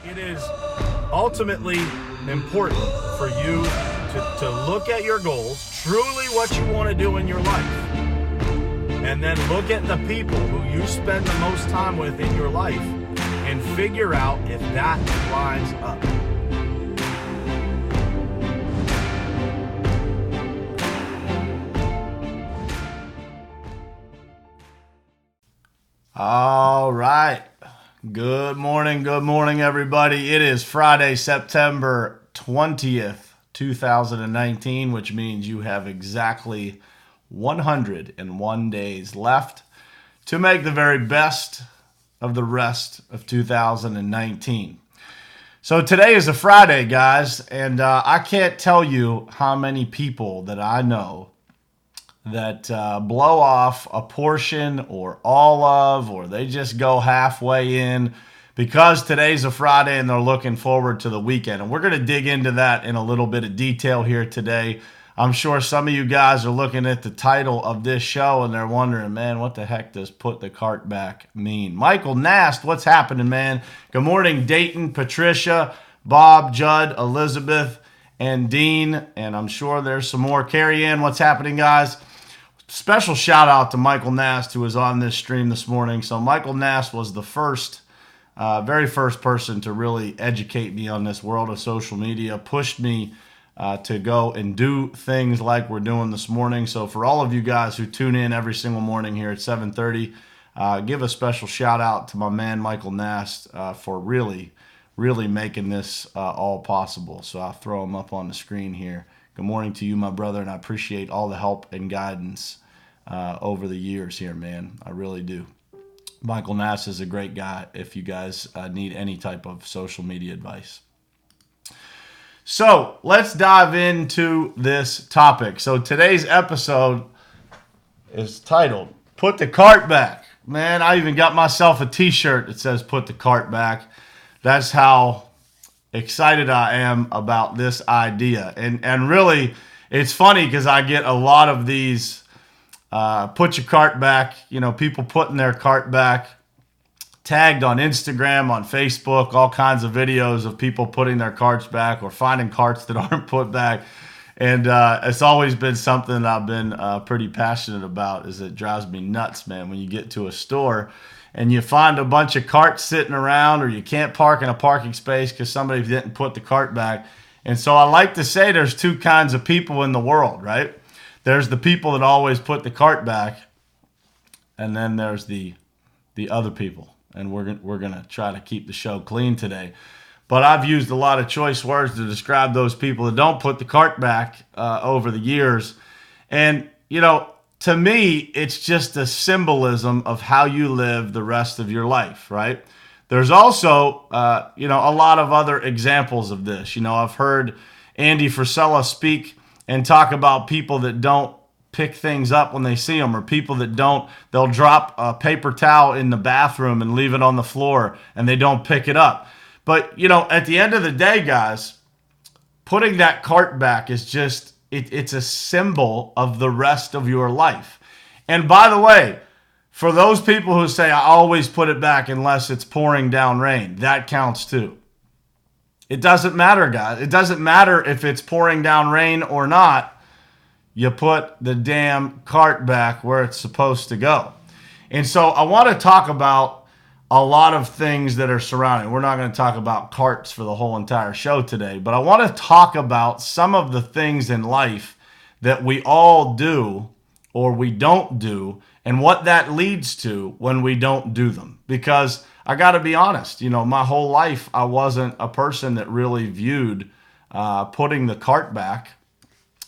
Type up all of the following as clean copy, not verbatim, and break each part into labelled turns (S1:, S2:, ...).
S1: It is ultimately important for you to look at your goals, truly what you want to do in your life, and then look at the people who you spend the most time with in your life and figure out if that lines up. All right. Good morning, everybody. It is Friday, September 20th, 2019, which means you have exactly 101 days left to make the very best of the rest of 2019. So today is a Friday, guys, and I can't tell you how many people that I know that blow off a portion or all of, or they just go halfway in because today's a Friday and they're looking forward to the weekend. And we're going to dig into that in a little bit of detail here today. I'm sure some of you guys are looking at the title of this show and they're wondering, man, what the heck does put the cart back mean? Michael Nast, what's happening, man? Good morning, Dayton, Patricia, Bob, Judd, Elizabeth, and Dean. And I'm sure there's some more. Carrie Ann, what's happening, guys? Special shout out to Michael Nast, who was on this stream this morning. So Michael Nast was the very first person to really educate me on this world of social media, pushed me to go and do things like we're doing this morning. So for all of you guys who tune in every single morning here at 7:30, give a special shout out to my man Michael Nast for really making this all possible. So I'll throw him up on the screen here. Good morning to you, my brother, and I appreciate all the help and guidance over the years here, man. I really do. Michael Nast is a great guy if you guys need any type of social media advice. So let's dive into this topic. So today's episode is titled, Put the Cart Back. Man, I even got myself a t-shirt that says Put the Cart Back. That's how excited I am about this idea. And really, it's funny because I get a lot of these put your cart back, people putting their cart back, tagged on Instagram, on Facebook, all kinds of videos of people putting their carts back or finding carts that aren't put back. And it's always been something I've been pretty passionate about. Is it drives me nuts, man, when you get to a store and you find a bunch of carts sitting around, or you can't park in a parking space because somebody didn't put the cart back. And so I like to say there's two kinds of people in the world, right? There's the people that always put the cart back, and then there's the other people. And we're gonna try to keep the show clean today. But I've used a lot of choice words to describe those people that don't put the cart back over the years. And, to me, it's just a symbolism of how you live the rest of your life, right? There's also, a lot of other examples of this. I've heard Andy Frisella speak and talk about people that don't pick things up when they see them, or people that they'll drop a paper towel in the bathroom and leave it on the floor and they don't pick it up. But, at the end of the day, guys, putting that cart back is just, it's a symbol of the rest of your life. And by the way, for those people who say, I always put it back unless it's pouring down rain, that counts too. It doesn't matter, guys. It doesn't matter if it's pouring down rain or not. You put the damn cart back where it's supposed to go. And so I want to talk about a lot of things that are surrounding. We're not going to talk about carts for the whole entire show today, but I want to talk about some of the things in life that we all do or we don't do, and what that leads to when we don't do them. Because I got to be honest, my whole life I wasn't a person that really viewed putting the cart back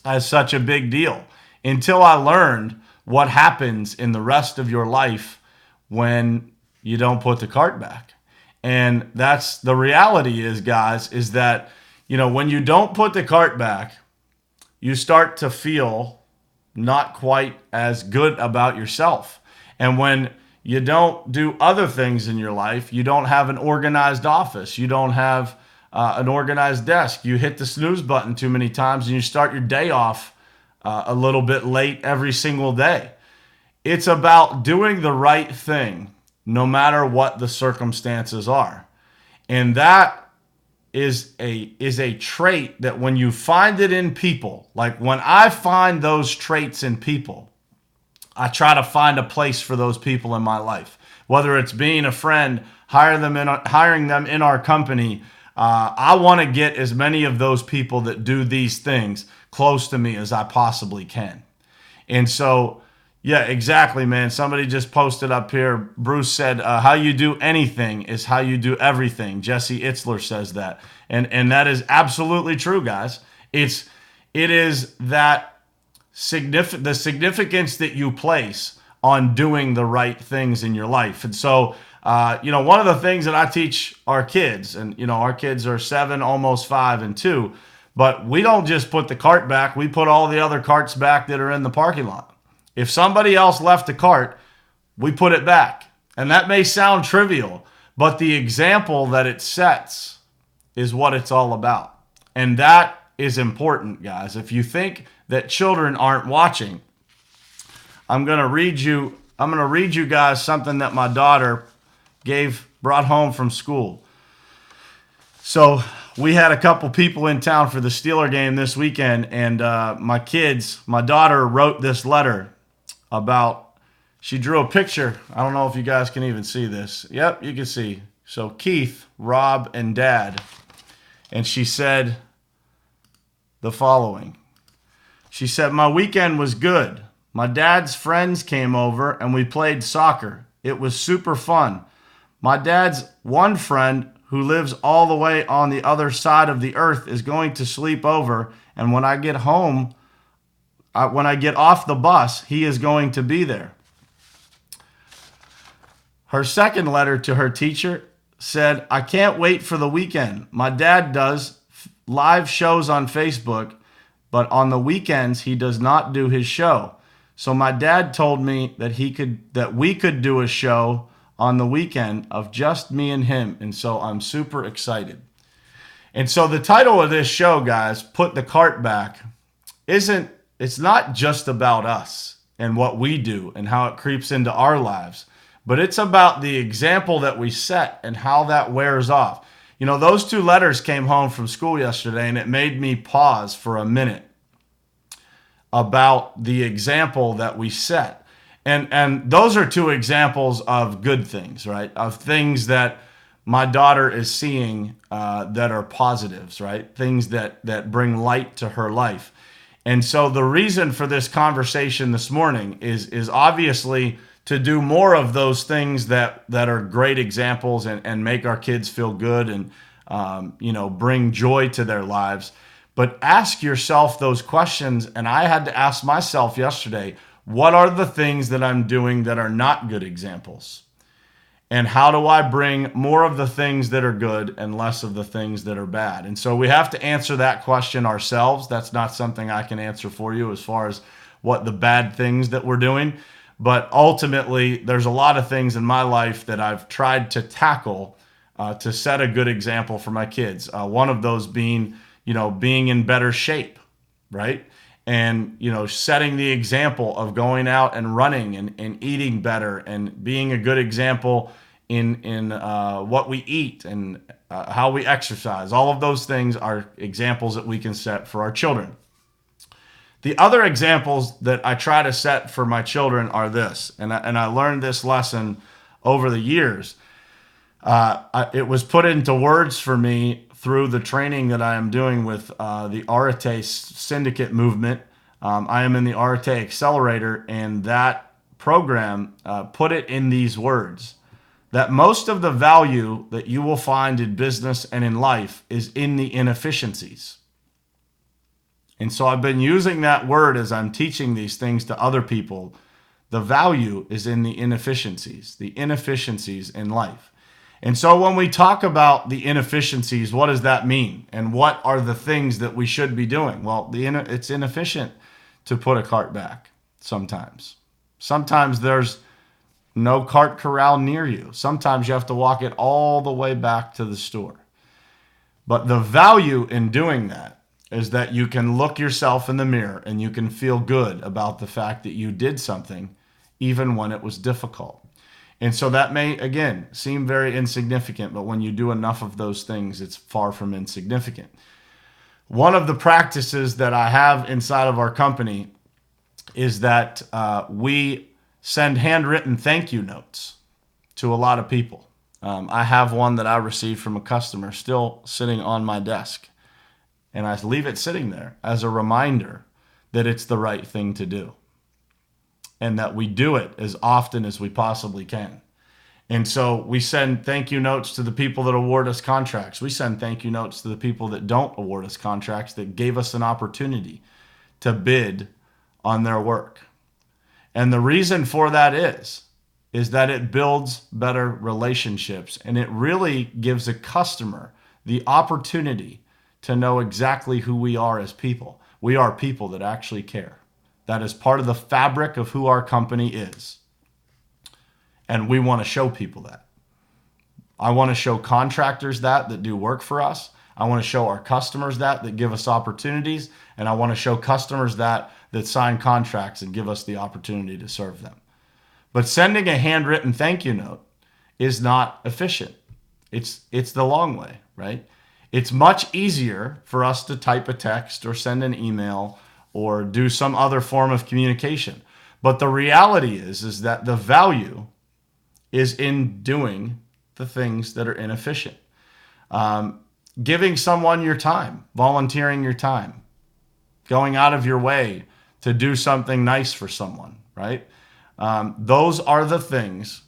S1: as such a big deal until I learned what happens in the rest of your life when you don't put the cart back. And that's the reality is, guys, is that, when you don't put the cart back, you start to feel not quite as good about yourself. And when you don't do other things in your life, you don't have an organized office, you don't have an organized desk, you hit the snooze button too many times and you start your day off a little bit late every single day. It's about doing the right thing no matter what the circumstances are. And that is a trait that when you find it in people, like when I find those traits in people, I try to find a place for those people in my life. Whether it's being a friend, hiring them in our company, I want to get as many of those people that do these things close to me as I possibly can. And so, yeah, exactly, man. Somebody just posted up here. Bruce said, how you do anything is how you do everything. Jesse Itzler says that. And that is absolutely true, guys. It is that the significance that you place on doing the right things in your life. And so, one of the things that I teach our kids, and, our kids are 7, almost 5 and 2, but we don't just put the cart back. We put all the other carts back that are in the parking lot. If somebody else left a cart, we put it back. And that may sound trivial, but the example that it sets is what it's all about. And that is important, guys. If you think that children aren't watching, I'm going to read you guys something that my daughter brought home from school. So we had a couple people in town for the Steeler game this weekend, and my daughter wrote this letter she drew a picture. I don't know if you guys can even see this. Yep, you can see. So Keith, Rob, and Dad. And she said the following. She said, my weekend was good. My dad's friends came over and we played soccer. It was super fun. My dad's one friend who lives all the way on the other side of the earth is going to sleep over. And when I get off the bus, he is going to be there. Her second letter to her teacher said, I can't wait for the weekend. My dad does live shows on Facebook, but on the weekends he does not do his show. So my dad told me that we could do a show on the weekend of just me and him, and so I'm super excited. And so the title of this show, guys, Put the Cart Back, it's not just about us and what we do and how it creeps into our lives, but it's about the example that we set and how that wears off. Those 2 letters came home from school yesterday, and it made me pause for a minute about the example that we set. And those are 2 examples of good things, right? Of things that my daughter is seeing that are positives, right? Things that bring light to her life. And so the reason for this conversation this morning is obviously to do more of those things that are great examples and make our kids feel good and bring joy to their lives. But ask yourself those questions. And I had to ask myself yesterday, what are the things that I'm doing that are not good examples? And how do I bring more of the things that are good and less of the things that are bad? And so we have to answer that question ourselves. That's not something I can answer for you as far as what the bad things that we're doing. But ultimately, there's a lot of things in my life that I've tried to tackle to set a good example for my kids. One of those being, being in better shape, right? And, setting the example of going out and running and eating better and being a good example in what we eat and how we exercise. All of those things are examples that we can set for our children. The other examples that I try to set for my children are this, and I learned this lesson over the years. It was put into words for me through the training that I am doing with the Arete Syndicate movement. I am in the Arete Accelerator, and that program put it in these words, that most of the value that you will find in business and in life is in the inefficiencies. And so I've been using that word as I'm teaching these things to other people. The value is in the inefficiencies in life. And so when we talk about the inefficiencies, what does that mean? And what are the things that we should be doing? Well, it's inefficient to put a cart back sometimes. Sometimes there's no cart corral near you. Sometimes you have to walk it all the way back to the store. But the value in doing that is that you can look yourself in the mirror and you can feel good about the fact that you did something even when it was difficult. And so that may, again, seem very insignificant, but when you do enough of those things, it's far from insignificant. One of the practices that I have inside of our company is that we send handwritten thank you notes to a lot of people. I have one that I received from a customer still sitting on my desk, and I leave it sitting there as a reminder that it's the right thing to do and that we do it as often as we possibly can. And so we send thank you notes to the people that award us contracts. We send thank you notes to the people that don't award us contracts, that gave us an opportunity to bid on their work. And the reason for that is that it builds better relationships, and it really gives a customer the opportunity to know exactly who we are as people. We are people that actually care. That is part of the fabric of who our company is. And we want to show people that. I want to show contractors that do work for us. I want to show our customers that give us opportunities. And I want to show customers that sign contracts and give us the opportunity to serve them. But sending a handwritten thank you note is not efficient. It's the long way, right? It's much easier for us to type a text or send an email or do some other form of communication. But the reality is that the value is in doing the things that are inefficient. Giving someone your time, volunteering your time, going out of your way to do something nice for someone, right? Those are the things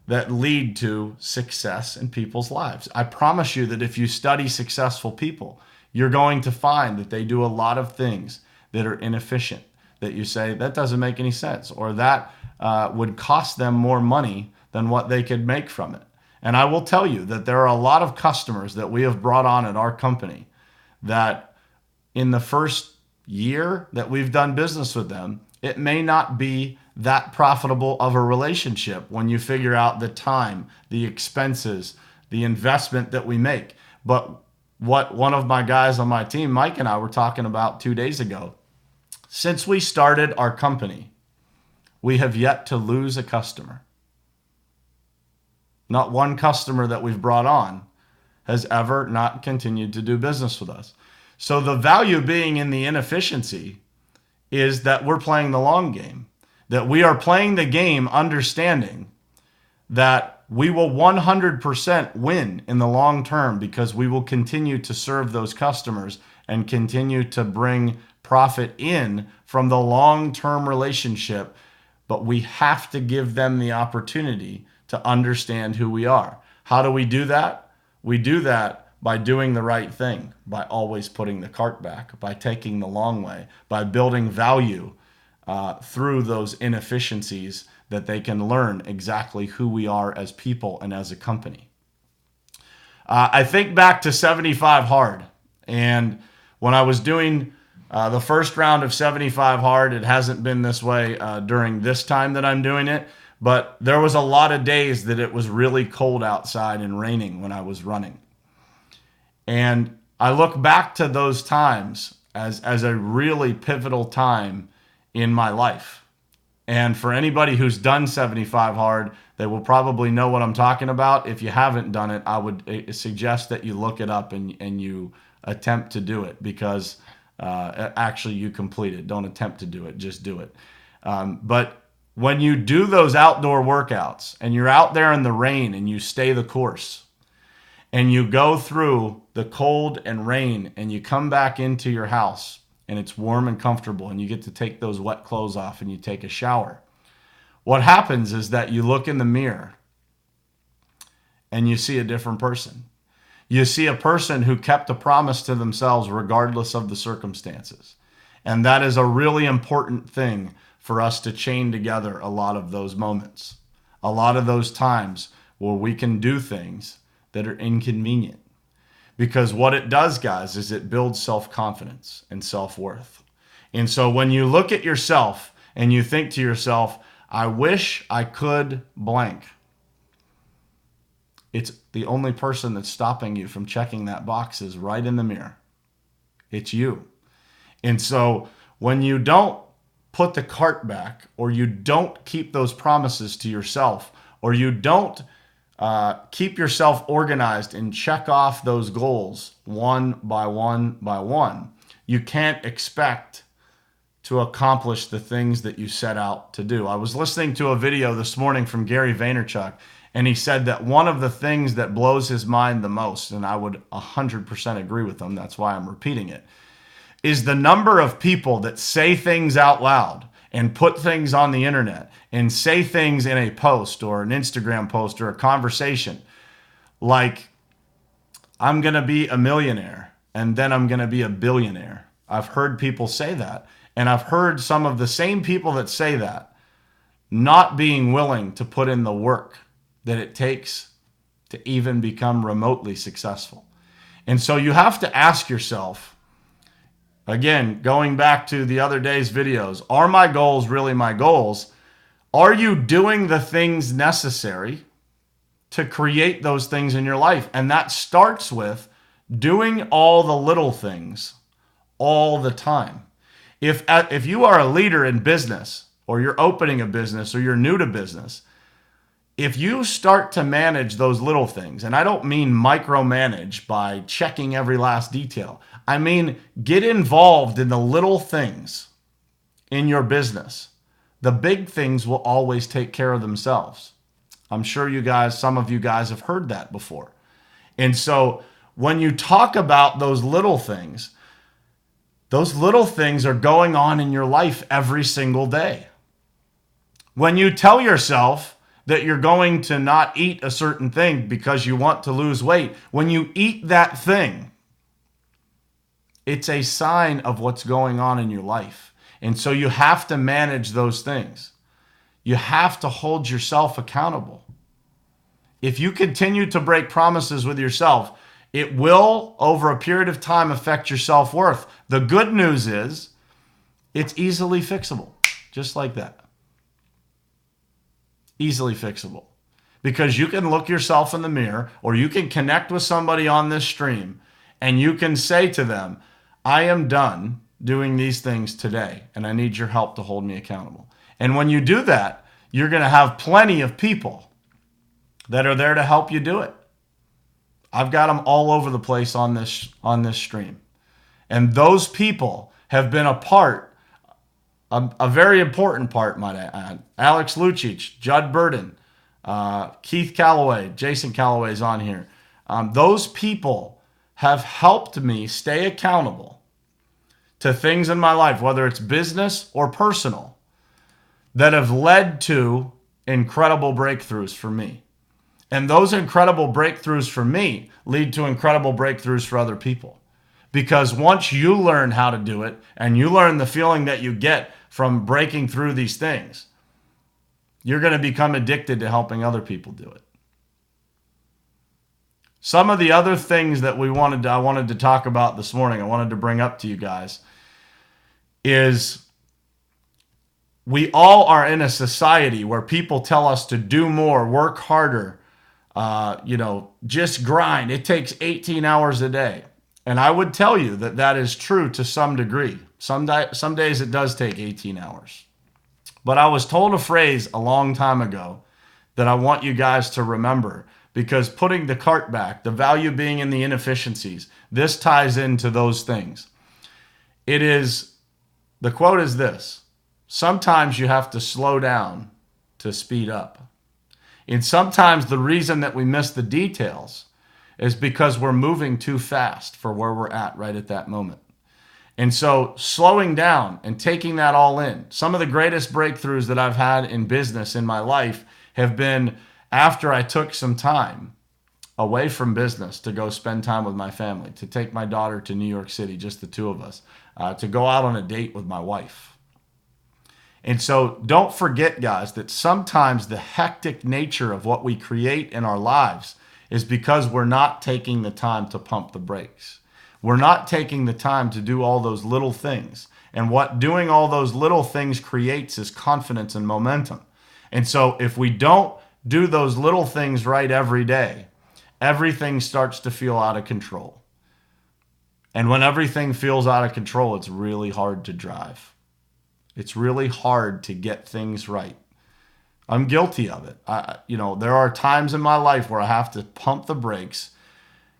S1: that lead to success in people's lives. I promise you that if you study successful people, you're going to find that they do a lot of things that are inefficient, that you say, that doesn't make any sense, or that would cost them more money than what they could make from it. And I will tell you that there are a lot of customers that we have brought on at our company that in the first year that we've done business with them, it may not be that profitable of a relationship when you figure out the time, the expenses, the investment that we make. But what one of my guys on my team, Mike, and I were talking about 2 days ago, since we started our company, we have yet to lose a customer. Not one customer that we've brought on has ever not continued to do business with us. So the value being in the inefficiency is that we're playing the long game, that we are playing the game understanding that we will 100% win in the long term because we will continue to serve those customers and continue to bring profit in from the long-term relationship. But we have to give them the opportunity to understand who we are. How do we do that? We do that by doing the right thing, by always putting the cart back, by taking the long way, by building value through those inefficiencies that they can learn exactly who we are as people and as a company. I think back to 75 Hard, and when I was doing the first round of 75 Hard, it hasn't been this way during this time that I'm doing it, but there was a lot of days that it was really cold outside and raining when I was running. And I look back to those times as a really pivotal time in my life. And for anybody who's done 75 Hard, they will probably know what I'm talking about. If you haven't done it, I would suggest that you look it up and you attempt to do it, because actually you complete it. Don't attempt to do it, just do it. But when you do those outdoor workouts and you're out there in the rain and you stay the course and you go through the cold and rain and you come back into your house and it's warm and comfortable and you get to take those wet clothes off and you take a shower, what happens is that you look in the mirror and you see a different person. You see a person who kept a promise to themselves regardless of the circumstances. And that is a really important thing for us to chain together a lot of those moments, a lot of those times where we can do things that are inconvenient. Because what it does, guys, is it builds self-confidence and self-worth. And so when you look at yourself and you think to yourself, I wish I could blank, it's the only person that's stopping you from checking that box is right in the mirror. It's you. And so when you don't put the cart back, or you don't keep those promises to yourself, or you don't keep yourself organized and check off those goals one by one by one, you can't expect to accomplish the things that you set out to do. I was listening to a video this morning from Gary Vaynerchuk, and he said that one of the things that blows his mind the most, and I would 100% agree with him, that's why I'm repeating it, is the number of people that say things out loud and put things on the internet and say things in a post or an Instagram post or a conversation like, I'm going to be a millionaire and then I'm going to be a billionaire. I've heard people say that. And I've heard some of the same people that say that not being willing to put in the work that it takes to even become remotely successful. And so you have to ask yourself, again, going back to the other day's videos, are my goals really my goals? Are you doing the things necessary to create those things in your life? And that starts with doing all the little things all the time. If you are a leader in business, or you're opening a business, or you're new to business, if you start to manage those little things, and I don't mean micromanage by checking every last detail, I mean get involved in the little things in your business. The big things will always take care of themselves. I'm sure some of you guys have heard that before. And so when you talk about those little things are going on in your life every single day. When you tell yourself that you're going to not eat a certain thing because you want to lose weight, when you eat that thing, it's a sign of what's going on in your life. And so you have to manage those things. You have to hold yourself accountable. If you continue to break promises with yourself, it will, over a period of time, affect your self-worth. The good news is it's easily fixable, just like that. Easily fixable. Because you can look yourself in the mirror, or you can connect with somebody on this stream, and you can say to them, I am done doing these things today, and I need your help to hold me accountable. And when you do that, you're going to have plenty of people that are there to help you do it. I've got them all over the place on this stream. And those people have been a very important part, might I add. Alex Lucic, Judd Burden, Keith Calloway, Jason Calloway's on here. Those people have helped me stay accountable to things in my life, whether it's business or personal, that have led to incredible breakthroughs for me. And those incredible breakthroughs for me lead to incredible breakthroughs for other people. Because once you learn how to do it, and you learn the feeling that you get from breaking through these things, you're going to become addicted to helping other people do it. Some of the other things that I wanted to talk about this morning, I wanted to bring up to you guys, is we all are in a society where people tell us to do more, work harder, just grind. It takes 18 hours a day. And I would tell you that that is true to some degree. Some days it does take 18 hours. But I was told a phrase a long time ago that I want you guys to remember, because putting the cart back, the value being in the inefficiencies, this ties into those things. The quote is this: sometimes you have to slow down to speed up. And sometimes the reason that we miss the details is because we're moving too fast for where we're at right at that moment. And so slowing down and taking that all in. Some of the greatest breakthroughs that I've had in business in my life have been after I took some time away from business to go spend time with my family, to take my daughter to New York City, just the two of us, to go out on a date with my wife. And so don't forget, guys, that sometimes the hectic nature of what we create in our lives is because we're not taking the time to pump the brakes. We're not taking the time to do all those little things. And what doing all those little things creates is confidence and momentum. And so if we don't do those little things right every day, everything starts to feel out of control. And when everything feels out of control, it's really hard to drive. It's really hard to get things right. I'm guilty of it. There are times in my life where I have to pump the brakes,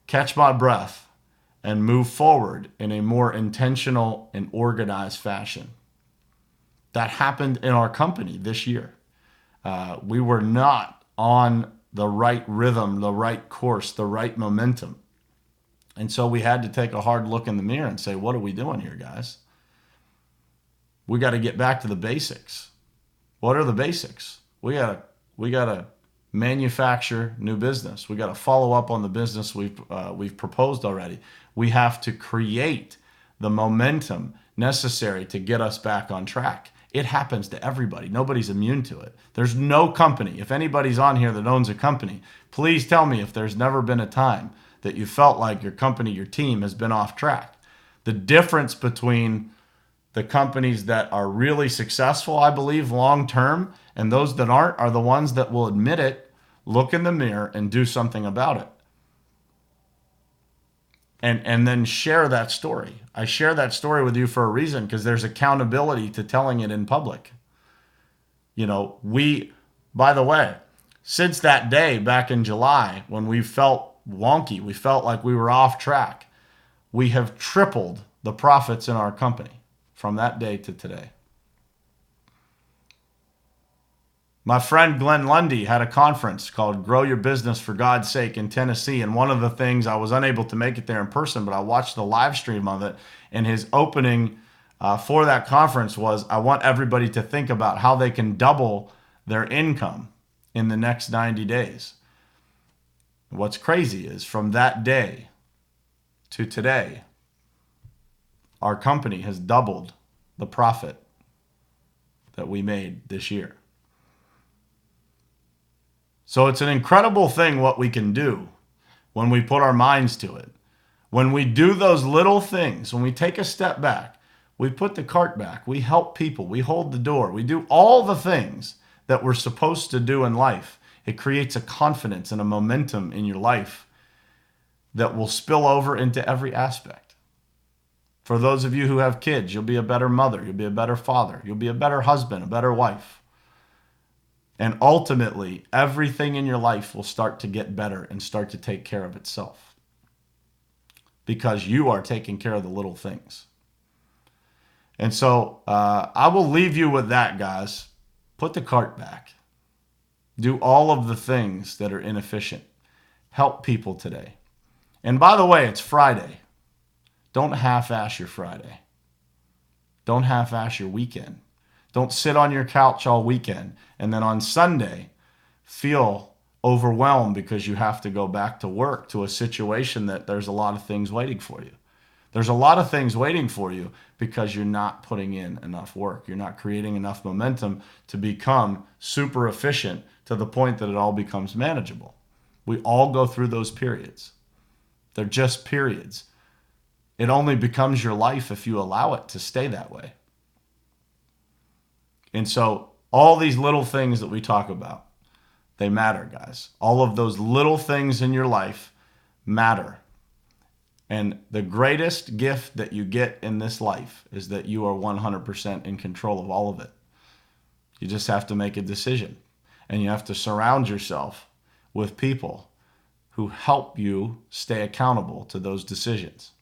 S1: catch my breath, and move forward in a more intentional and organized fashion. That happened in our company this year. We were not on the right rhythm, the right course, the right momentum. And so we had to take a hard look in the mirror and say, what are we doing here, guys? We got to get back to the basics. What are the basics? We gotta manufacture new business. We got to follow up on the business we've proposed already. We have to create the momentum necessary to get us back on track. It happens to everybody. Nobody's immune to it. There's no company. If anybody's on here that owns a company, please tell me if there's never been a time that you felt like your company, your team has been off track. The difference between the companies that are really successful, I believe, long term, and those that aren't are the ones that will admit it, look in the mirror, and do something about it. And then share that story. I share that story with you for a reason, because there's accountability to telling it in public. By the way, since that day back in July when we felt wonky, we felt like we were off track, we have tripled the profits in our company from that day to today. My friend Glenn Lundy had a conference called Grow Your Business for God's Sake in Tennessee. And one of the things, I was unable to make it there in person, but I watched the live stream of it. And his opening for that conference was, I want everybody to think about how they can double their income in the next 90 days. What's crazy is from that day to today, our company has doubled the profit that we made this year. So it's an incredible thing what we can do when we put our minds to it. When we do those little things, when we take a step back, we put the cart back, we help people, we hold the door, we do all the things that we're supposed to do in life. It creates a confidence and a momentum in your life that will spill over into every aspect. For those of you who have kids, you'll be a better mother, you'll be a better father, you'll be a better husband, a better wife. And ultimately, everything in your life will start to get better and start to take care of itself. Because you are taking care of the little things. And so I will leave you with that, guys. Put the cart back. Do all of the things that are inefficient. Help people today. And by the way, it's Friday. Don't half-ass your Friday. Don't half-ass your weekend. Don't sit on your couch all weekend and then on Sunday feel overwhelmed because you have to go back to work, to a situation that there's a lot of things waiting for you. There's a lot of things waiting for you because you're not putting in enough work. You're not creating enough momentum to become super efficient to the point that it all becomes manageable. We all go through those periods. They're just periods. It only becomes your life if you allow it to stay that way. And so all these little things that we talk about, they matter, guys. All of those little things in your life matter. And the greatest gift that you get in this life is that you are 100% in control of all of it. You just have to make a decision. And you have to surround yourself with people who help you stay accountable to those decisions.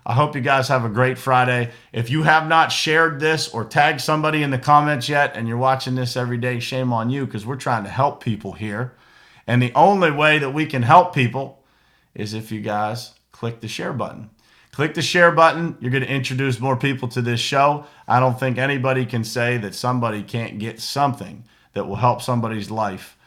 S1: I hope you guys have a great Friday. If you have not shared this or tagged somebody in the comments yet and you're watching this every day, shame on you, because we're trying to help people here. And the only way that we can help people is if you guys click the share button. Click the share button. You're going to introduce more people to this show. I don't think anybody can say that somebody can't get something that will help somebody's life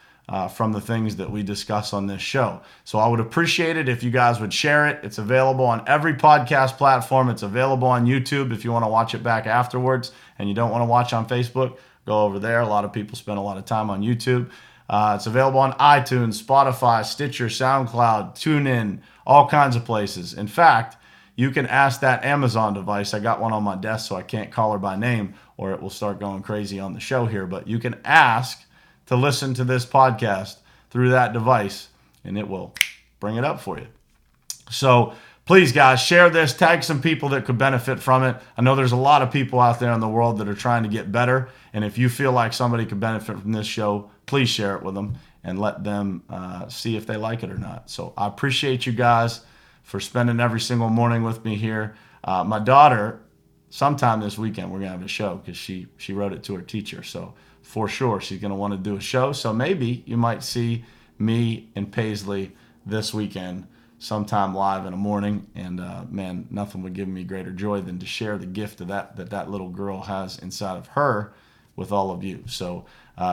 S1: from the things that we discuss on this show. So I would appreciate it if you guys would share it. It's available on every podcast platform. It's available on YouTube if you want to watch it back afterwards and you don't want to watch on Facebook, go over there. A lot of people spend a lot of time on YouTube. It's available on iTunes, Spotify, Stitcher, SoundCloud, TuneIn, all kinds of places. In fact, you can ask that Amazon device. I got one on my desk so I can't call her by name or it will start going crazy on the show here. But you can ask to listen to this podcast through that device, and it will bring it up for you. So please, guys, share this. Tag some people that could benefit from it. I know there's a lot of people out there in the world that are trying to get better. And if you feel like somebody could benefit from this show, please share it with them and let them see if they like it or not. So I appreciate you guys for spending every single morning with me here. My daughter, sometime this weekend, we're going to have a show because she wrote it to her teacher. So for sure, she's going to want to do a show. So maybe you might see me and Paisley this weekend sometime live in the morning. And man, nothing would give me greater joy than to share the gift of that little girl has inside of her with all of you. So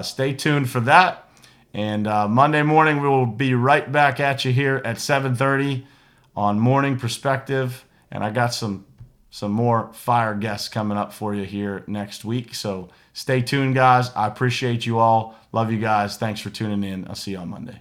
S1: stay tuned for that. And Monday morning, we will be right back at you here at 7:30 on Morning Perspective. And I got some more fire guests coming up for you here next week. So stay tuned, guys. I appreciate you all. Love you guys. Thanks for tuning in. I'll see you on Monday.